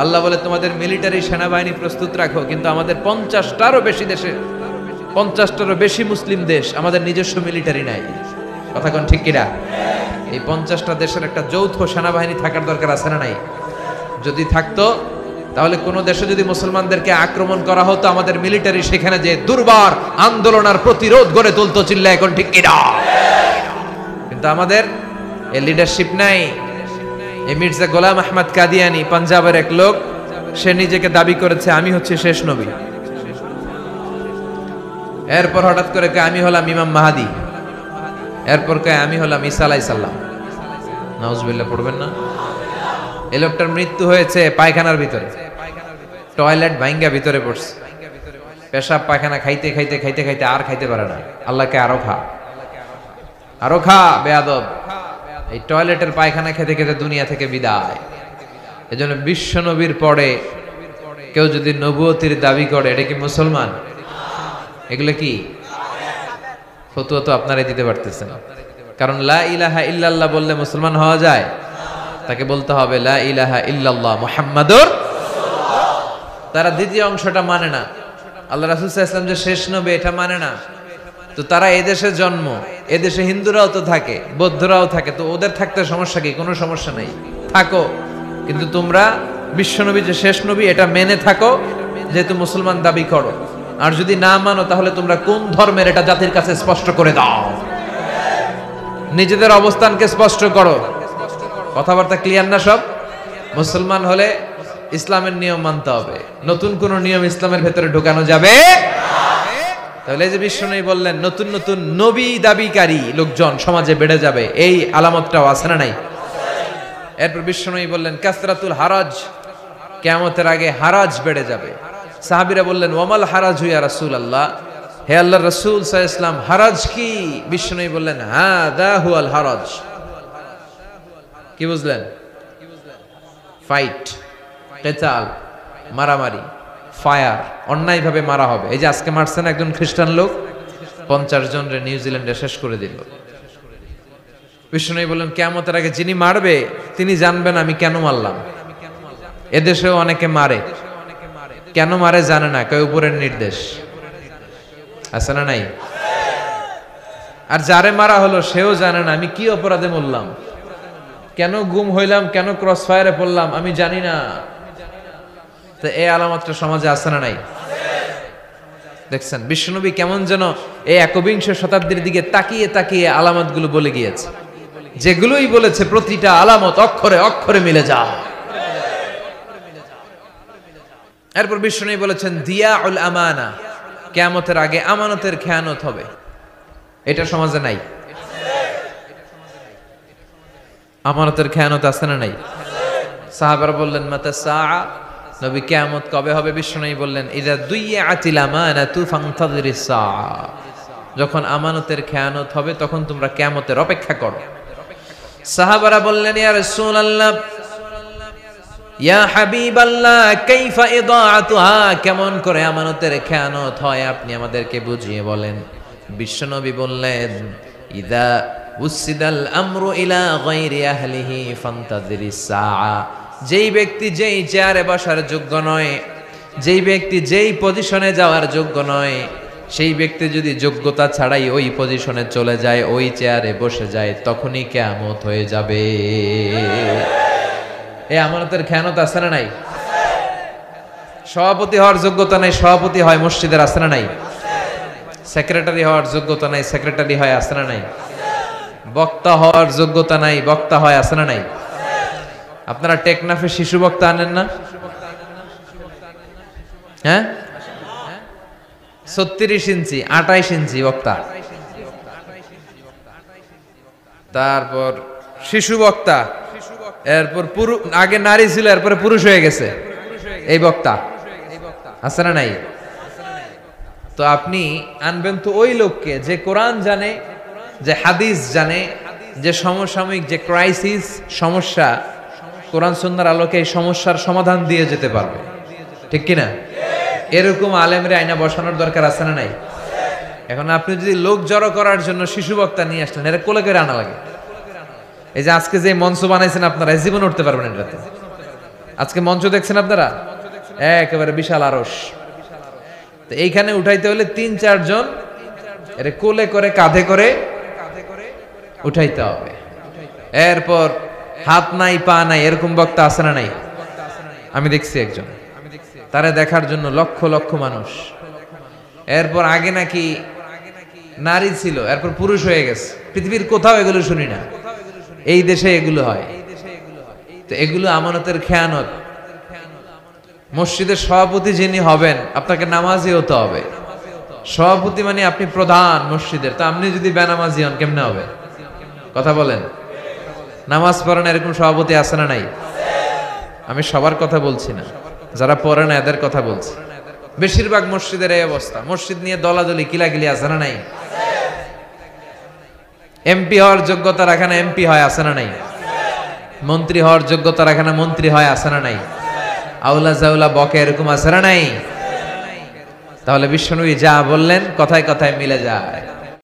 আল্লাহ বলে তোমাদের মিলিটারি সেনাবাহিনী প্রস্তুত রাখো, কিন্তু আমাদের 50টারও বেশি দেশে, 50টারও বেশি মুসলিম দেশ, আমাদের নিজস্ব মিলিটারি নাই। কথা কোন ঠিক কিনা? এই 50টা দেশের একটা যৌথ সেনাবাহিনী থাকার দরকার আছে না নাই? যদি থাকতো তাহলে কোন দেশে যদি মুসলমানদেরকে আক্রমণ করা হতো, আমাদের মিলিটারি সেখানে যে দুর্বার আন্দোলন আর প্রতিরোধ গড়ে তুলতো। চিল্লা এখন ঠিক কিনা? কিন্তু আমাদের এই লিডারশিপ নাই। এই মির্জা গোলাম আহমদ কাদিয়ানি, পাঞ্জাবের এক লোক, সে নিজেকে দাবি করেছে আমি হচ্ছে শেষ নবী। এরপর হঠাৎ করে কয় আমি হলাম ইমাম মাহাদি, এরপর কয় আমি হলাম ঈসা আলাইহিস সালাম। নাউজুবিল্লাহ পড়বেন না? এই লোকটার মৃত্যু হয়েছে পায়খানার ভিতরে, টয়লেট ভাঙ্গা ভিতরে পড়ছে, পেশাব পায়খানা খাইতে খাইতে খাইতে খাইতে আর খাইতে পারে না। আল্লাহকে আরো খা, আরো খা বেয়াদব। এই টয়লেটের পায়খানা খেতে খেতে দুনিয়া থেকে বিদায়। এজন্য বিশ্ব নবীর পরে কেউ যদি নবুয়তির দাবি করে, এটা কি মুসলমান? এগুলো কি ফতোয়া তো আপনারাই দিতে পারতেছেন। কারণ লা ইলাহা ইল্লাল্লাহ বললে মুসলমান হওয়া যায়? তাকে বলতে হবে লা ইলাহা ইল্লাল্লাহ মুহাম্মাদুর রাসূলুল্লাহ। তারা দ্বিতীয় অংশটা মানে না, আল্লাহ রাসূল সাল্লাল্লাহু আলাইহি ওয়াসাল্লাম যে শেষ নবী এটা মানে না। তো তারা এদেশে জন্ম, এদেশে হিন্দুরাও তো থাকে, বৌদ্ধরাও থাকে, তো ওদের থাকতে সমস্যা কি? কোনো সমস্যা নাই, থাকো, কিন্তু তোমরা বিশ্বনবী যে শেষ নবী এটা মেনে থাকো, যেহেতু মুসলমান দাবি করো। আর যদি না মানো তাহলে তোমরা কোন ধর্মের এটা জাতির কাছে স্পষ্ট করে দাও, নিজেদের অবস্থানকে স্পষ্ট করো। কথাবার্তা ক্লিয়ার না সব? মুসলমান হলে ইসলামের নিয়ম মানতে হবে, নতুন কোন নিয়ম ইসলামের ভেতরে ঢোকানো যাবে। তাহলে যে বিশ্বনবী বললেন নতুন নতুন নবী দাবিকারী লোকজন সমাজে বেড়ে যাবে, এই আলামতটাও আছে না নাই? এরপর বিশ্বনবী বললেন কাসরাতুল হারাজ, কিয়ামতের আগে হারাজ বেড়ে যাবে। সাহাবীরা বললেন ওয়ামাল হারাজু ইয়া রাসূলুল্লাহ, হে আল্লাহর রাসূল সাল্লাল্লাহু আলাইহি ওয়াসাল্লাম হারাজ কি? বিশ্বনবী বললেন হাদা হুয়াল হারাজ। কি বুঝলেন? ফাইট, কিতাল, মারামারি, ফায়ার, অন্যায় ভাবে মারা হবে। এই যে আজকে মারছেন একজন খ্রিস্টান লোক, 50 জন রে নিউজিল্যান্ডে শেষ করে দিল। বিষ্ণু বললেন কিয়ামতের আগে যিনি মারবে তিনি জানবেন আমি কেন মারলাম। এদেশেও অনেকে মারে, কেন মারে জানে না, কেউ উপরের নির্দেশ আছে না নাই? আর যারে মারা হলো সেও জানে না আমি কি অপরাধে মরলাম, কেন গুম হইলাম, কেন ক্রস ফায়ারে পড়লাম আমি জানি না। তো এই আলামতটা সমাজে আছে না নাই? দেখছেন বিশ্বনবী কেমন যেন এই 21 শতাব্দীর দিকে তাকিয়ে তাকিয়ে আলামতগুলো বলে গিয়েছে। যেগুলোই বলেছে প্রতিটা আলামত অক্ষরে অক্ষরে মিলে যায়। এরপর বিশ্বনবী বলেছেন দিয়াউল আমানা, কিয়ামতের আগে আমানতের খেয়ানত হবে। এটা সমাজে নাই? আমানতের খেয়ানত আছে না নাই? সাহাবারা বললেন মাতা সাআ, নবী কিয়ামত কবে হবে? বিশ্বনবী বললেন ইযা দুইয়াতিল আমানাতু ফান্তাযিরিস সাআ, যখন আমানতের খেয়ানত হবে তখন তোমরা কিয়ামতের অপেক্ষা করো। সাহাবারা বললেন ইয়া রাসূলুল্লাহ ইয়া হাবিবাল্লাহ কাইফা ইদাআতুহা, কেমন করে আমানতের খেয়ানত হয় আপনি আমাদেরকে বুঝিয়ে বলেন। বিশ্বনবী বললেন ইযা উসিদাল আমরু ইলা গায়রি আহলিহি ফান্তাযিরিস সাআ, যেই ব্যক্তি যেই চেয়ারে বসার যোগ্য নয়, যেই ব্যক্তি যেই পজিশনে যাওয়ার যোগ্য নয়, সেই ব্যক্তি যদি যোগ্যতা ছাড়াই ওই পজিশনে চলে যায়, ওই চেয়ারে বসে যায়, তখনই কিয়ামত হয়ে যাবে। এই আমানতের খেয়ানত আছে না নাই? সভাপতি হওয়ার যোগ্যতা নাই, সভাপতি হয় মসজিদের, আছে না নাই? সেক্রেটারি হওয়ার যোগ্যতা নাই, সেক্রেটারি হয়, আছে না নাই? বক্তা হওয়ার যোগ্যতা নাই, বক্তা হয়, আছে না নাই? আপনারা টেকনাফে শিশু বক্তা আনেন না? হ্যাঁ, 36 ইঞ্চি 28 ইঞ্চি বক্তা, তারপর শিশু বক্তা, এরপর আগে নারী ছিল এরপরে পুরুষ হয়ে গেছে এই বক্তা, আছে না নাই? তো আপনি আনবেন তো ওই লোককে যে কোরআন জানে, যে হাদিস জানে, যে সমসাময়িক যে ক্রাইসিস সমস্যা কোরআন সুন্নাহর আলোকে এই সমস্যার সমাধান দিয়ে যেতে পারবে, ঠিক কিনা? এরকম আলেমরে আইনা বসানোর দরকার আছে না নাই? এখন আপনি যদি লোক জড়ো করার জন্য শিশু বক্তা নিয়ে আসলেন, এরা কোলে করে আনা লাগে। এই যে আজকে যে মঞ্চ বানাইছেন আপনারা জীবন উঠতে পারবেন এটাতে। আজকে মঞ্চ দেখছেন আপনারা, একেবারে বিশাল আরশ। তো এইখানে উঠাইতে হলে ৩-৪ জন এর কোলে করে কাঁধে করে উঠাইতে হবে। এরপর হাত নাই পা নাই এরকম বক্তা আছে না নাই? আমি দেখছি একজন, তারা দেখার জন্য লক্ষ লক্ষ মানুষ। এরপর আগে নাকি নারী ছিল, এরপর পুরুষ হয়ে গেছে। পৃথিবীর কোথাও এগুলো শুনি না, এই দেশে এগুলো হয়। তো এগুলো আমানতের খেয়ানত। মসজিদের সভাপতি যিনি হবেন, আপনাকে নামাজি হতে হবে। সভাপতি মানে আপনি প্রধান মসজিদের, তো আপনি যদি বেনামাজি হন কেমনে হবে? কথা বলেন। নামাজ পড়েন এরকম সভাপতি আছে না নাই? আমি সবার কথা বলছি না, যারা পড়ে না এদের কথা বলছি। বেশিরভাগ মসজিদের এই অবস্থা। মসজিদ নিয়ে দলাদলি কিলাকিলি আছে না নাই? এমপি হওয়ার যোগ্যতা রাখে না এমপি হয়, আছে না নাই? মন্ত্রী হওয়ার যোগ্যতা রাখে না মন্ত্রী হয়, আছে না নাই? আউলা জাউলা বকে এরকম আছে না নাই? তাহলে বিশ্বনবী যা বললেন কথায় কথায় মিলে যায়।